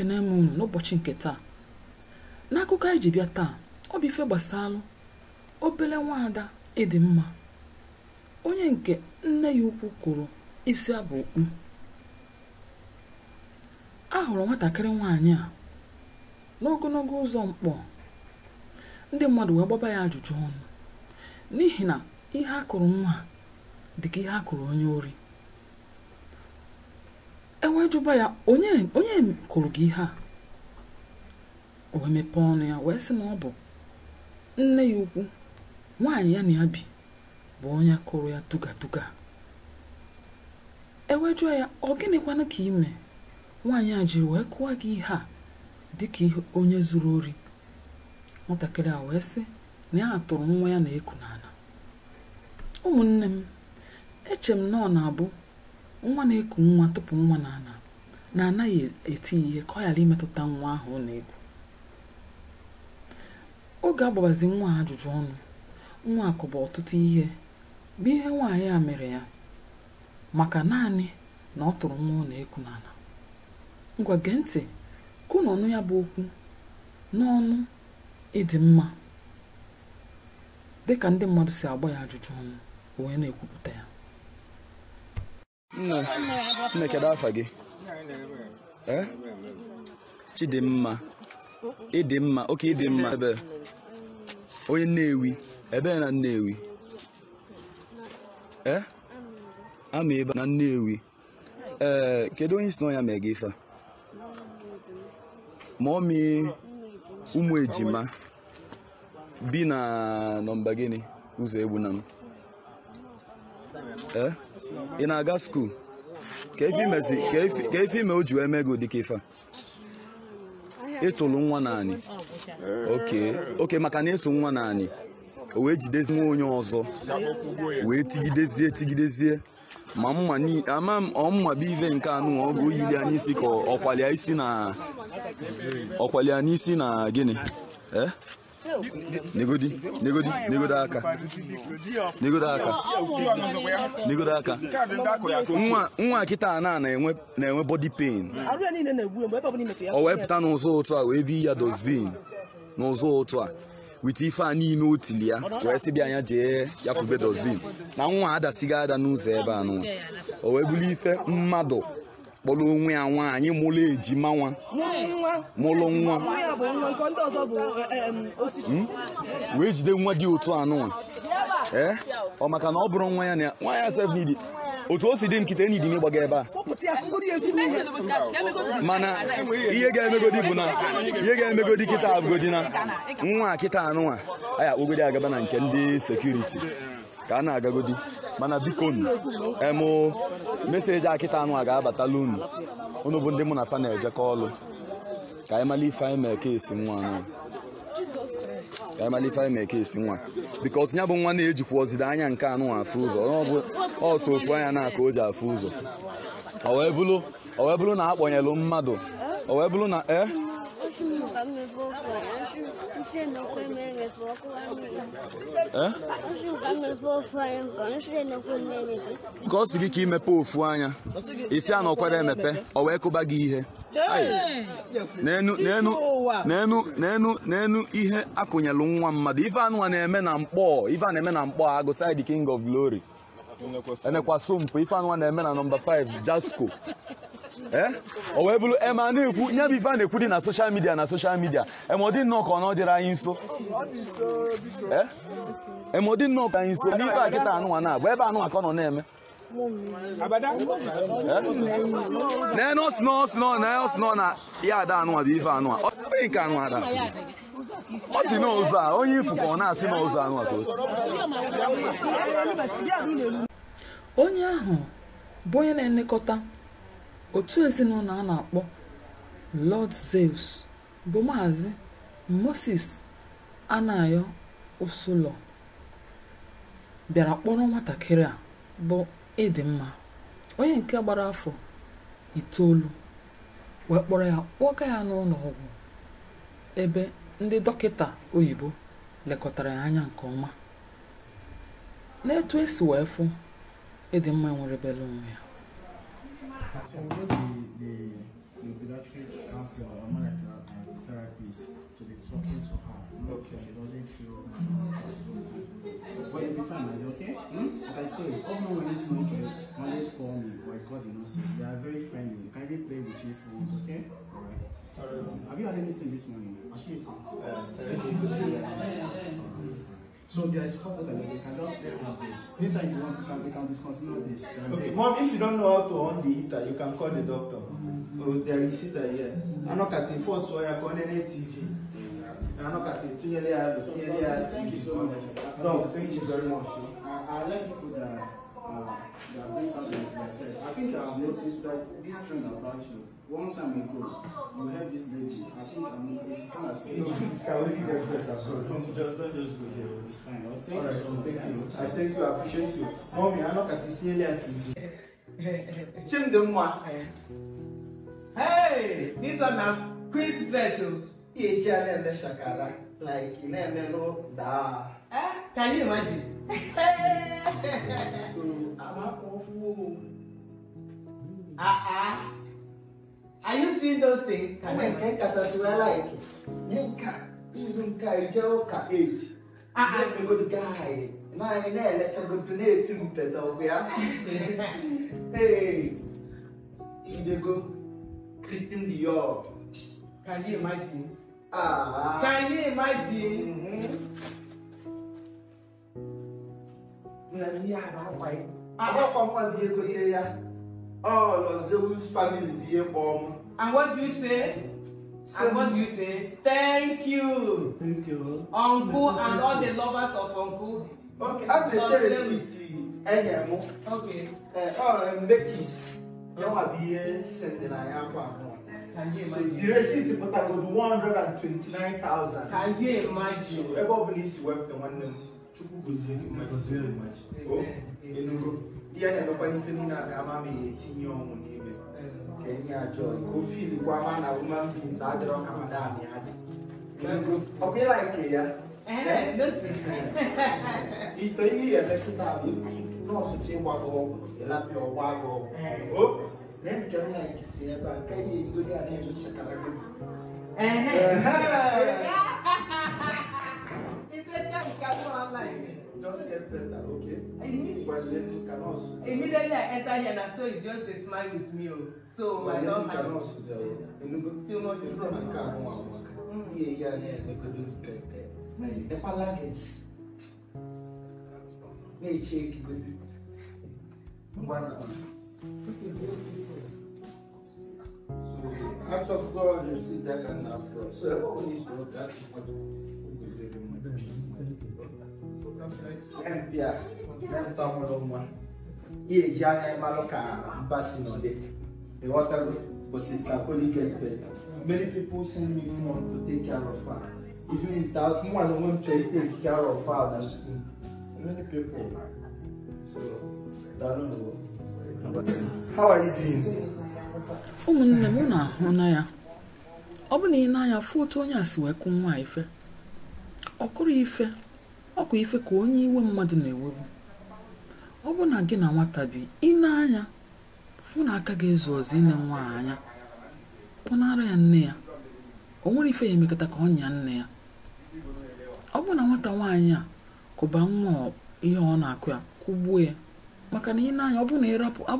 ekene m unu n'ụbọchị nke taa. N'akụkọ anyị ji bịa taa, ọ bụ ife gbasalụ obele nwaada Idinma, onye nke nne ya ukwu kụrụ isi abụ okpu. A hụrụ nwatakịrị nwaanyị a n'ogologo ụzọ mkpọ. Ndị mmadụ wee gbaba ya ajụjụ ọnụ n'ihi na ihe a kụrụ nwa dịka ihe a kụrụ onye ori. Ewe jụba ya, onye kụrụ gị ihe a? O wee mepee ọnụ ya wee sị na ọ bụ nne ya ukwu, nwaanyị ya na ya bi bụ onye kụrụ ya duga. Ewe jụọ ya, ọ gịnịkwanụ ka ime nwaanyị a jiri wee kụwa gị ihe a dịka ihe onye zuru ori? Nwatakịrị a wee sị na ya tụrụ nwa ya na-eku n'ala. Ụmụnne m, eche m na ọ na-abụ nwa na-eku nwa tupu nwa n'ala na anaghị eti ihe ka ọ ghara imetụta nwa ahụ ọ na-eku. Oge agbabazi nwa ajụjụ ọnụ, nwa akọba ọtụtụ ihe bụ ihe nwaanyị a mere ya maka naanị na ọ tụrụ nwa ọ na-eku n'ala. Ngwa gee ntị ka unu ọnụ ya bụ okwu n'ọnụ Idinma dịka ndị mmadụ si agba ya ajụjụ ọnụ wee na-ekwupụta ya. Nne, kedu afa gị? Chidimma. Idinma, oke Idinma ebe onye Nnewi, ebe na Nnewi. Ama ebe na Nnewi. Kedu onye si na ya mee gị ife? Mọmi ụmụ ejima bi na nọmba gịnị ụzọ Egbunam. Ị na-aga skuul? Ka efe ime o ji wee mee gị dịka ife a? Ịtụrụ nwa naanị. Oke, maka na ịtụ nwa naanị o wee jidezi nwa onye ọzọ wee tigidezie ma mma ọmụma bụ ive nke anụ ọgụ oyili anyị isi ka ọkwalịa n'isi na gịnị. Negodo aka nwa kịta na-enwe body pain. O wee pụta n'ụzọ otu a wee bi ya dosbin n'ụzọ otu a wite ife a niile otili ya wee sị bịa anya jee ya fube dosbin na nwa adasighị ada n'ụzọ ebe anụ. O wee bulu ife mmadụ kpọrọ onwe ya nwaanyị mụrụ ejima mụrụ nwa wee jide nwa dị otu anụnwa. Ọ maka na ọ bụrụ nwa ya sef nidi otu o si dị nkịta enyi dị n'ịgbaga ebe a. Mana ihe ga-emegodi kịta abụgodi na nwa kịta anụnwa aya kpogodi agaba na nke ndị sekuriti ka a na-agagodi. Mana biko meseji akịta anụ a ga-abatala unu bụ ndị mụ na fa na-ejekọ ọlụ ka anyị mara ife anyị mee ka esi nwa bikos ya bụ nwa na-ejikwa ọzide anya nke anụ afụ ụzọ ọsọ ofu anya na aka o ji afụ ụzọ. O wee bụrụ na akpọnyelụ mmadụ, o wee bụrụ na ka ọ si gị ka imepe ofu anya isi a na ọkwara emepe o wee kụba gị ihe n'enu ihe akụnyelụ nwa mmadụ. Ife anụnwa na-eme na mkpọ agụ side King of Glory enekwa sompo. Ife anụnwa na-eme na nọmba 5 Jasco. O wee bụrụ ema na-ekwu nye bụ ife a na-ekwu dị na soshal midia emodị nnọọ ka ọ nọ dịrị anyị nso. Emodị nnọọ ka anyị nso n'ife a kịta anụnwa na-abụ ebe anụnwa ka ọ nọ na-eme. N'ọsịnọ na ya ada anụnwa bụ ife anụnwa onye nke anụnwa ada ọ si n'ụzọ a onye ifu ka ọ na-asị n'ụzọ anụnwa ka o si. Onye ahụ bụ onye na-elekọta otu ezinụlọ a na-akpọ Lord Zeus bụ Maazị Moses Anayo Usulo bịara kpọrọ nwatakịrị a bụ Idinma, onye nke gbara afọ 9, wee kpọrọ ya kpọga ya n'ụlọ ọgwụ ebe ndị dọkịta oyibo lekọtara ya anya nke ọma. N'etu esi wee fụ Idinma nwere bele onwe ya. So we get the obligatory counselor or more like a therapist to be talking to her. Okay. So she doesn't feel but you'll be fine, okay? Like I said, even when it's not you always call me or I call the nurses. They are very friendly. You can even play with your phones, okay? Alright. Have you had anything this morning? So there is support that you can just play with it. Anytime you want, you can discontinue this. Okay, Mom, if you don't know how to on the heater, you can call the doctor. Oh, there is heater here. I'm not at the first so I call any TV. I'm not at the TV. Thank you so much. No, thank you very much. I like people that bring something like I said. I think I've noticed that this trend about you. One time ago, you had this lady. I think it's kind of scary. Don't just go there. It's fine. Thank you. I thank you. I appreciate you. Mommy, I'm not at the TV. Hey, this one now Chris dress. Like you never da. Can you imagine? So I'm awful. Are you seeing those things? Can you like you just 8. Let me go to guy. Now let's go to native better. Hey, you go Christine Dior. Can you imagine? Can you imagine? All of Zeus family be born. And what do you say? And what do you say? Thank you. Thank you. Uncle and all the lovers of Uncle. Okay, I'm the charity. Okay. Becky's. You want to be sending a young one. Can you imagine? The receipt put go to 129,000. Can you imagine? Everybody needs to work the one name. Very much. Oh, you know, yeah, never anything in a gamma 18 young neighbor. Kenya joy. Go feel the woman, a woman is out there on Camadani. Okay, like here. It's a year that you have. No, so change what home, the lap your wago. Oh, then can like see about can you go there and look at just get better, okay? Immediately I enter here and so it's just a smile with me. So I don't have too much from the car. The palaces. May check with act of God, you see that and after. So always that's what we say. But it can only get better. Many people send me phone to take care of her. Even without one won't try to take care of her at school. Many people. So I don't know. How are you doing? Ụmụnne m na-ahụ na ya. Ọ bụ na ị na-anya fụ otu onye a si wee kụ nwa ife. Ọ kụrụ ife. Ọ kụ ife ka onye iwe mmadụ na-ewebu. Ọ bụ na gị na nwata bi ị na-anya fụ na aka ga-ezu ọzọ ine nwa anya. Pụnara ya nne ya. O nwere ife ya emekọta ka ọ nya nne ya. Ọ bụ na nwata nwaanyị a kụba nwa ihe ọ na-akụ ya Kugbue maka na ị na-anya ọ bụ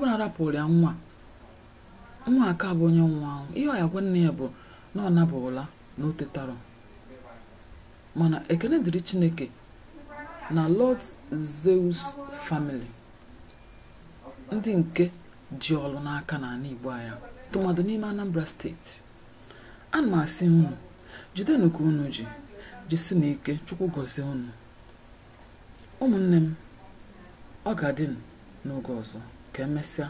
na arapụrụ ya nwa aka bụ onye nwa ahụ ihe ọ ya gwa nne ya bụ na ọ nabụla na o tetara mana ekene dịrị Chineke na Lord Zeus family ndị nke ji ọlụ n'aka n'ala Igbo anya tụmadụ n'ime Anambra steeti ana m asị unu jidenu ka unu jisi n'ike Chukwu gọzie unu ụmụnne m ọ ga-adị n'oge ọzọ ka emesịa